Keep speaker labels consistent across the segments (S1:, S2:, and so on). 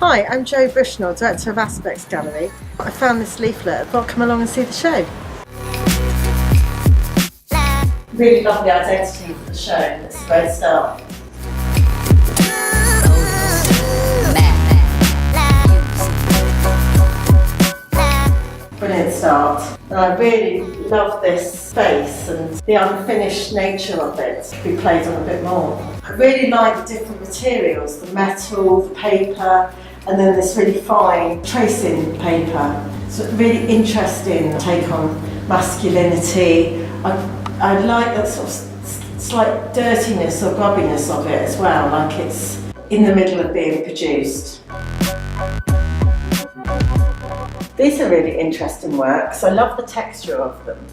S1: Hi, I'm Jo Bushnell, Director of Aspex Gallery. I found this leaflet. I thought I'd come along and see the show. Really love the identity of the show. It's a great start. Brilliant start. And I really love this space and the unfinished nature of it to be played on a bit more. I really like the different materials, the metal, the paper, and then this really fine tracing paper. So really interesting take on masculinity. I like that sort of slight dirtiness or grubbiness of it as well, like it's in the middle of being produced. These are really interesting works. I love the texture of them.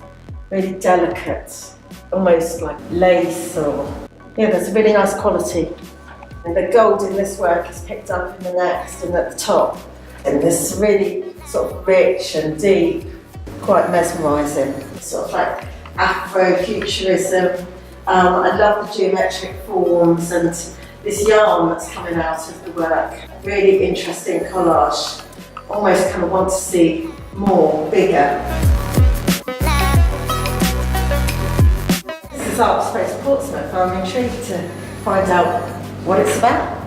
S1: Really delicate, almost like lace or... Yeah, there's a really nice quality. And the gold in this work is picked up in the next and at the top. And this is really sort of rich and deep, quite mesmerising. Sort of like Afrofuturism. I love the geometric forms and this yarn that's coming out of the work. Really interesting collage. Almost kind of want to see more, bigger. This is Aspex Portsmouth. I'm intrigued to find out what it's about.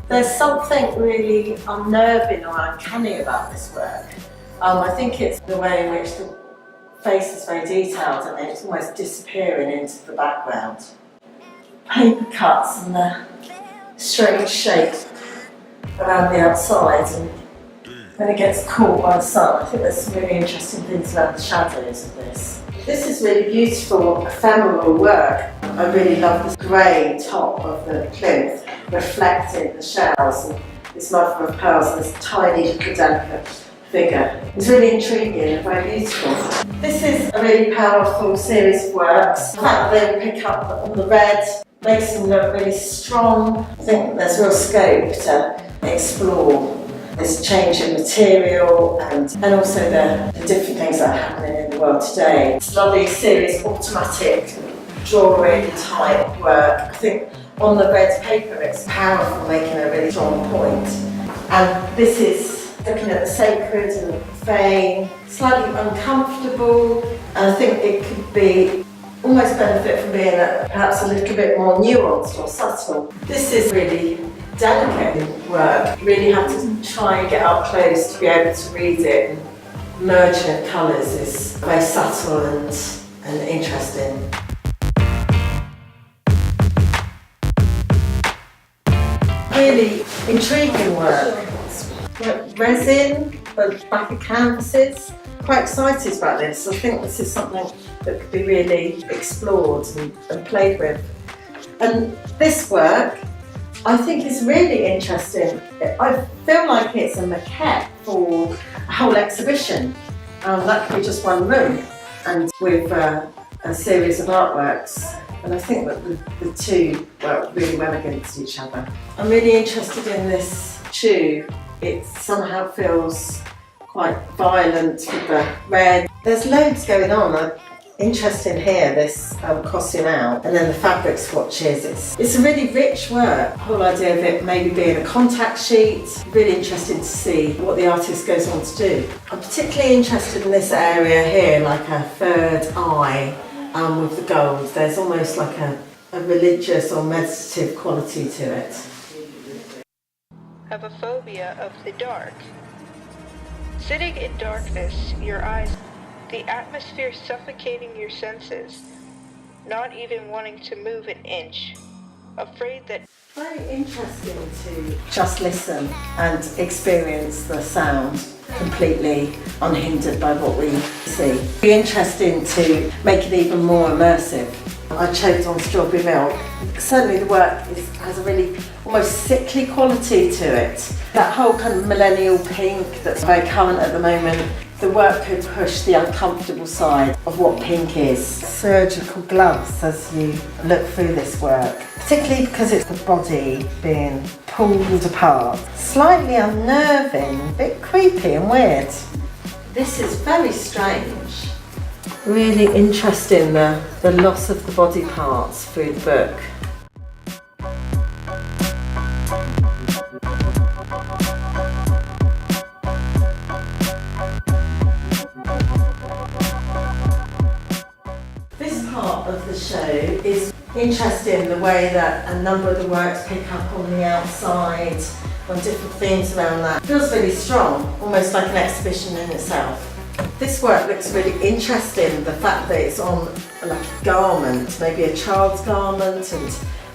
S1: There's something really unnerving or uncanny about this work. I think it's the way in which the face is very detailed and it's almost disappearing into the background. Paper cuts and the strange shape around the outside, and when it gets caught by the sun, I think there's some really interesting things about the shadows of this. This is really beautiful, ephemeral work. I really love this grey top of the plinth reflecting the shells and this mother of pearls and this tiny little delicate figure. It's really intriguing and very beautiful. This is a really powerful series of works. The fact that they pick up on the red makes them look really strong. I think there's real scope to explore this change in material and also the different things that are happening in the world today. It's a lovely series of automatic drawing type work. I think on the red paper it's powerful, making a really strong point. And this is looking at the sacred and the profane, slightly uncomfortable, and I think it could be almost benefit from being perhaps a little bit more nuanced or subtle. This is really delicate work. You really have to try and get up close to be able to read it. Merging of colours is very subtle and interesting. Really intriguing work. Like resin, but back of canvases. Quite excited about this. I think this is something that could be really explored and played with. And this work, I think is really interesting. I feel like it's a maquette for a whole exhibition. That could be just one room and with a series of artworks. And I think that the two work really well against each other. I'm really interested in this shoe. It somehow feels quite violent with the red. There's loads going on. Interesting here, this costume out, and then the fabric swatches. It's a really rich work. The whole idea of it maybe being a contact sheet. Really interesting to see what the artist goes on to do. I'm particularly interested in this area here, like a third eye with the gold. There's almost like a religious or meditative quality to it.
S2: Have a phobia of the dark. Sitting in darkness, your eyes, the atmosphere suffocating your senses, not even wanting to move an inch, afraid that...
S1: Very interesting to just listen and experience the sound completely unhindered by what we see. It'd be interesting to make it even more immersive. I choked on strawberry milk. Certainly the work has a really almost sickly quality to it. That whole kind of millennial pink that's very current at the moment, the work could push the uncomfortable side of what pink is. Surgical gloves as you look through this work, particularly because it's the body being pulled apart. Slightly unnerving, a bit creepy and weird. This is very strange. Really interesting, the loss of the body parts through the book. part of the show is interesting, the way that a number of the works pick up on the outside, on different themes around that. It feels really strong, almost like an exhibition in itself. This work looks really interesting, the fact that it's on like a garment, maybe a child's garment, and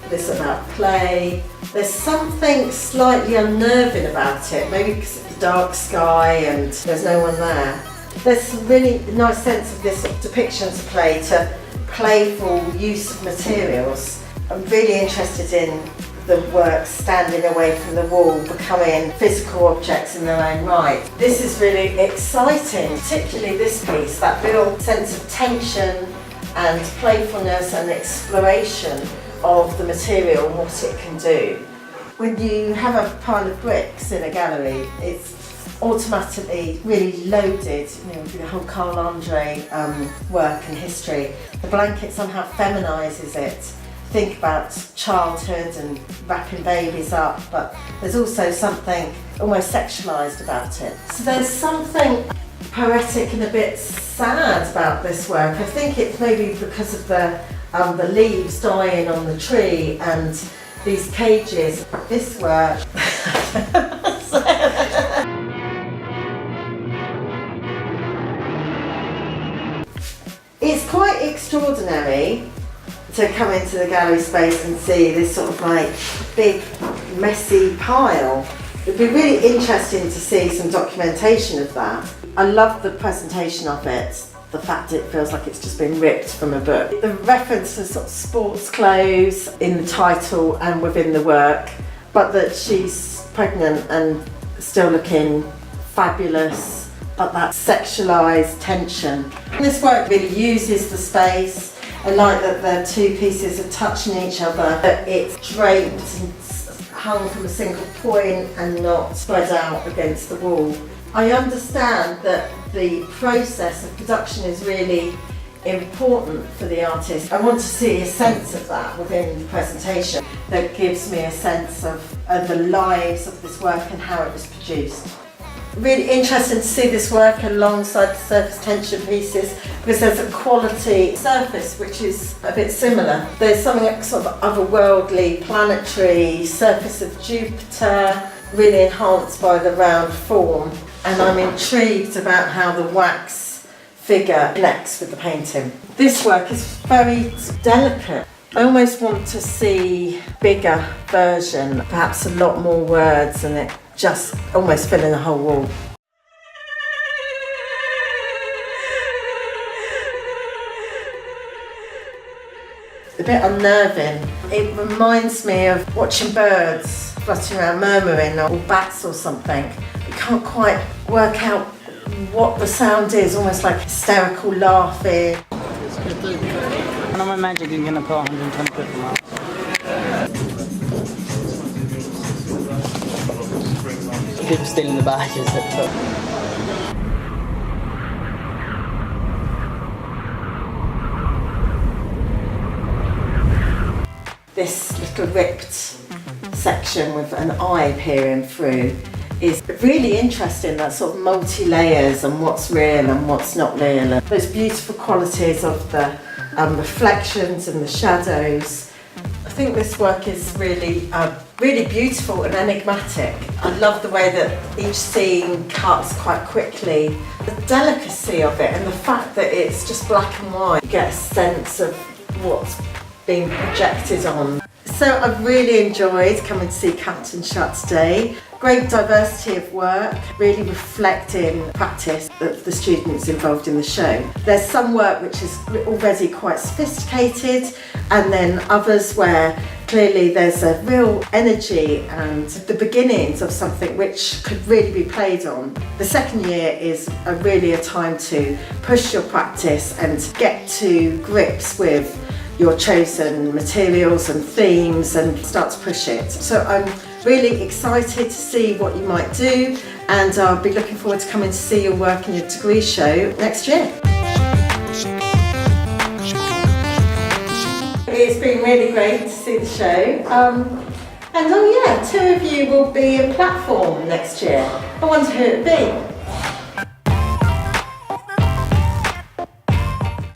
S1: this about play. There's something slightly unnerving about it, maybe because it's a dark sky and there's no one there. There's some really nice sense of this depiction to play, to playful use of materials. I'm really interested in the work standing away from the wall, becoming physical objects in their own right. This is really exciting, particularly this piece, that real sense of tension and playfulness and exploration of the material and what it can do. When you have a pile of bricks in a gallery, it's automatically really loaded, you know, with the whole Carl Andre work and history. The blanket somehow feminises it. Think about childhood and wrapping babies up, but there's also something almost sexualised about it. So there's something poetic and a bit sad about this work. I think it's maybe because of the leaves dying on the tree and these cages. This work it's quite extraordinary to come into the gallery space and see this sort of like big messy pile. It'd be really interesting to see some documentation of that. I love the presentation of it, the fact it feels like it's just been ripped from a book. The reference to sort of sports clothes in the title and within the work, but that she's pregnant and still looking fabulous, but that sexualised tension. And this work really uses the space. I like that the two pieces are touching each other, that it's draped and hung from a single point and not spread out against the wall. I understand that the process of production is really important for the artist. I want to see a sense of that within the presentation that gives me a sense of the lives of this work and how it was produced. Really interesting to see this work alongside the surface tension pieces, because there's a quality surface which is a bit similar. There's something sort of otherworldly, planetary, surface of Jupiter, really enhanced by the round form. And I'm intrigued about how the wax figure connects with the painting. This work is very delicate. I almost want to see a bigger version, perhaps a lot more words, and it just almost filling the whole wall. A bit unnerving. It reminds me of watching birds fluttering around murmuring, or bats or something. You can't quite work out what the sound is, almost like hysterical laughing.
S3: And on my magic you're gonna put 120 quid for that. Keep stealing the badges.
S1: This little ripped section with an eye peering through is really interesting, that sort of multi-layers and what's real and what's not real. And those beautiful qualities of the reflections and the shadows. I think this work is really, really beautiful and enigmatic. I love the way that each scene cuts quite quickly. The delicacy of it and the fact that it's just black and white. You get a sense of what's being projected on. So I've really enjoyed coming to see Captain Shut today. Great diversity of work, really reflecting practice of the students involved in the show. There's some work which is already quite sophisticated, and then others where clearly there's a real energy and the beginnings of something which could really be played on. The second year is really a time to push your practice and get to grips with your chosen materials and themes and start to push it. So I'm really excited to see what you might do, and I'll be looking forward to coming to see your work in your degree show next year. It's been really great to see the show. And oh yeah, 2 of you will be in platform next year. I wonder who it would be.